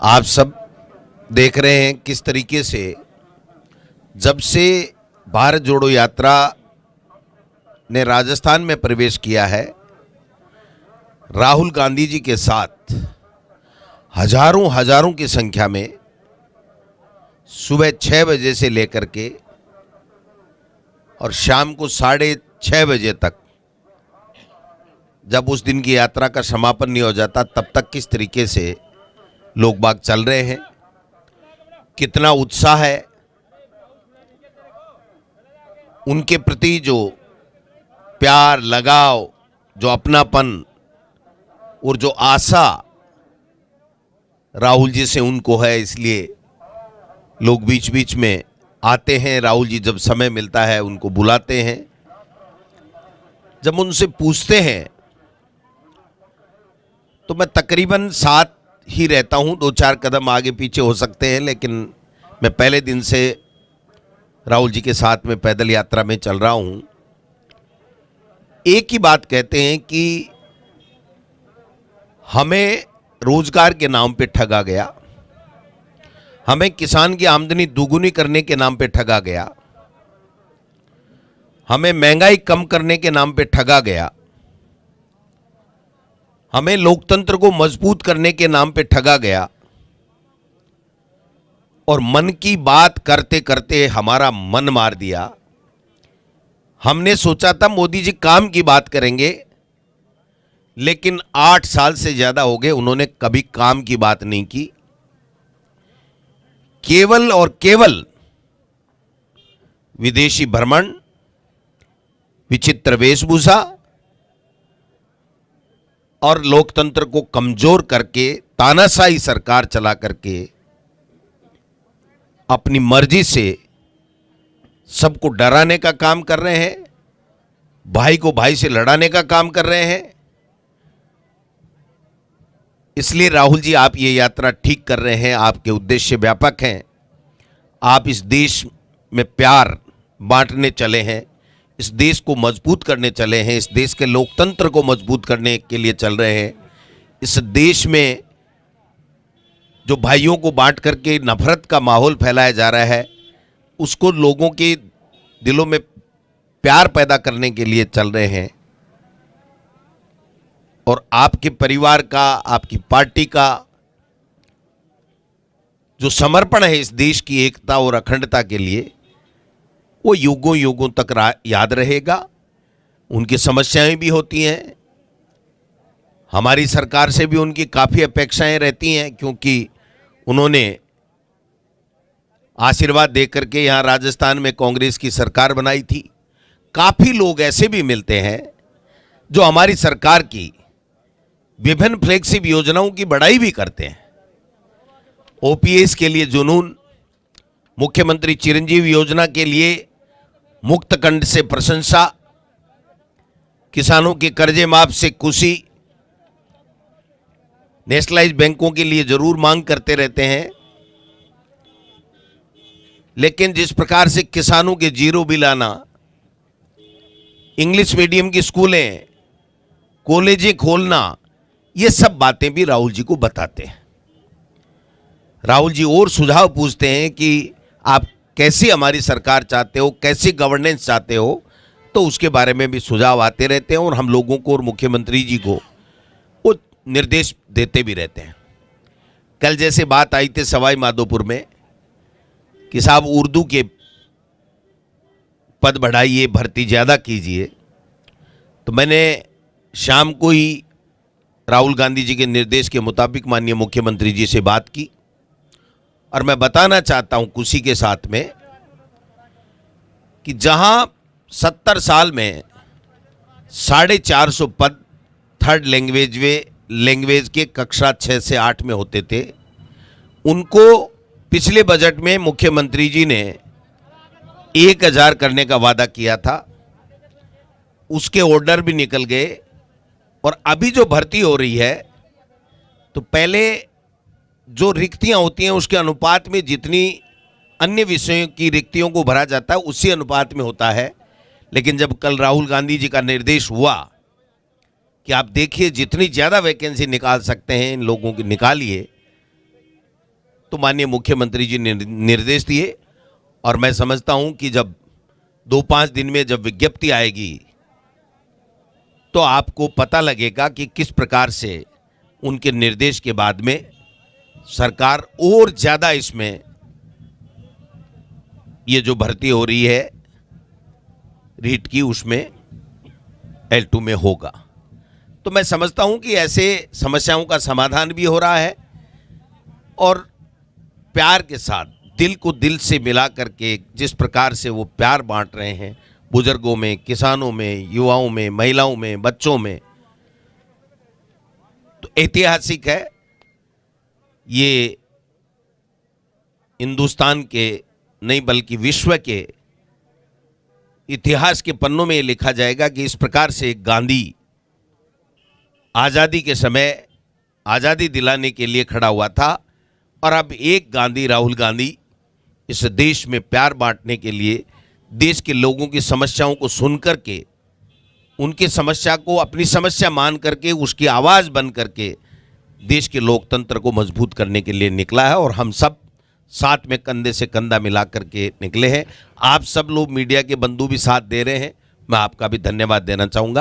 आप सब देख रहे हैं किस तरीके से जब से भारत जोड़ो यात्रा ने राजस्थान में प्रवेश किया है, राहुल गांधी जी के साथ हजारों हजारों की संख्या में सुबह 6 बजे से लेकर के और शाम को 6:30 बजे तक, जब उस दिन की यात्रा का समापन नहीं हो जाता तब तक किस तरीके से लोग बाग चल रहे हैं, कितना उत्साह है उनके प्रति, जो प्यार, लगाव, जो अपनापन और जो आशा राहुल जी से उनको है। इसलिए लोग बीच बीच में आते हैं, राहुल जी जब समय मिलता है उनको बुलाते हैं। जब उनसे पूछते हैं तो मैं तकरीबन साथ ही रहता हूं, 2-4 कदम आगे पीछे हो सकते हैं, लेकिन मैं पहले दिन से राहुल जी के साथ में पैदल यात्रा में चल रहा हूं। एक ही बात कहते हैं कि हमें रोजगार के नाम पे ठगा गया, हमें किसान की आमदनी दुगुनी करने के नाम पे ठगा गया, हमें महंगाई कम करने के नाम पे ठगा गया, हमें लोकतंत्र को मजबूत करने के नाम पे ठगा गया, और मन की बात करते करते हमारा मन मार दिया। हमने सोचा था मोदी जी काम की बात करेंगे, लेकिन 8 साल से ज्यादा हो गए उन्होंने कभी काम की बात नहीं की। केवल और केवल विदेशी भ्रमण, विचित्र वेशभूषा और लोकतंत्र को कमजोर करके तानाशाही सरकार चला करके अपनी मर्जी से सबको डराने का काम कर रहे हैं, भाई को भाई से लड़ाने का काम कर रहे हैं। इसलिए राहुल जी, आप ये यात्रा ठीक कर रहे हैं, आपके उद्देश्य व्यापक हैं। आप इस देश में प्यार बांटने चले हैं, इस देश को मजबूत करने चले हैं, इस देश के लोकतंत्र को मजबूत करने के लिए चल रहे हैं। इस देश में जो भाइयों को बांट करके नफरत का माहौल फैलाया जा रहा है, उसको लोगों के दिलों में प्यार पैदा करने के लिए चल रहे हैं। और आपके परिवार का, आपकी पार्टी का जो समर्पण है इस देश की एकता और अखंडता के लिए, वो युगों युगों तक याद रहेगा। उनकी समस्याएं भी होती हैं, हमारी सरकार से भी उनकी काफ़ी अपेक्षाएं रहती हैं, क्योंकि उन्होंने आशीर्वाद दे करके यहाँ राजस्थान में कांग्रेस की सरकार बनाई थी। काफ़ी लोग ऐसे भी मिलते हैं जो हमारी सरकार की विभिन्न फ्लैगशिप योजनाओं की बड़ाई भी करते हैं। ओपीएस के लिए जुनून, मुख्यमंत्री चिरंजीवी योजना के लिए मुक्त कंठ से प्रशंसा, किसानों के कर्जे माफ से खुशी, नेशनलाइज बैंकों के लिए जरूर मांग करते रहते हैं। लेकिन जिस प्रकार से किसानों के जीरो बिल आना, इंग्लिश मीडियम की स्कूलें, कॉलेजें खोलना, ये सब बातें भी राहुल जी को बताते हैं। राहुल जी और सुझाव पूछते हैं कि आप कैसी हमारी सरकार चाहते हो, कैसी गवर्नेंस चाहते हो, तो उसके बारे में भी सुझाव आते रहते हैं और हम लोगों को और मुख्यमंत्री जी को वो निर्देश देते भी रहते हैं। कल जैसे बात आई थी सवाई माधोपुर में कि साहब उर्दू के पद बढ़ाइए, भर्ती ज़्यादा कीजिए, तो मैंने शाम को ही राहुल गांधी जी के निर्देश के मुताबिक माननीय मुख्यमंत्री जी से बात की। और मैं बताना चाहता हूं खुशी के साथ में कि जहां 70 साल में 450 पद थर्ड लैंग्वेज के कक्षा 6 से 8 में होते थे, उनको पिछले बजट में मुख्यमंत्री जी ने 1000 करने का वादा किया था। उसके ऑर्डर भी निकल गए और अभी जो भर्ती हो रही है, तो पहले जो रिक्तियां होती हैं उसके अनुपात में जितनी अन्य विषयों की रिक्तियों को भरा जाता है उसी अनुपात में होता है। लेकिन जब कल राहुल गांधी जी का निर्देश हुआ कि आप देखिए जितनी ज़्यादा वैकेंसी निकाल सकते हैं इन लोगों की निकालिए, तो माननीय मुख्यमंत्री जी ने निर्देश दिए और मैं समझता हूं कि जब 2-5 दिन में जब विज्ञप्ति आएगी तो आपको पता लगेगा कि किस प्रकार से उनके निर्देश के बाद में सरकार और ज़्यादा इसमें ये जो भर्ती हो रही है रीट की उसमें L2 में होगा। तो मैं समझता हूं कि ऐसे समस्याओं का समाधान भी हो रहा है और प्यार के साथ दिल को दिल से मिला करके जिस प्रकार से वो प्यार बांट रहे हैं बुजुर्गों में, किसानों में, युवाओं में, महिलाओं में, बच्चों में, तो ऐतिहासिक है। ये हिंदुस्तान के नहीं बल्कि विश्व के इतिहास के पन्नों में ये लिखा जाएगा कि इस प्रकार से गांधी आज़ादी के समय आज़ादी दिलाने के लिए खड़ा हुआ था और अब एक गांधी, राहुल गांधी, इस देश में प्यार बांटने के लिए देश के लोगों की समस्याओं को सुन करके उनकी समस्या को अपनी समस्या मान करके उसकी आवाज़ बन करके देश के लोकतंत्र को मजबूत करने के लिए निकला है और हम सब साथ में कंधे से कंधा मिला करके निकले हैं। आप सब लोग मीडिया के बंधु भी साथ दे रहे हैं, मैं आपका भी धन्यवाद देना चाहूँगा।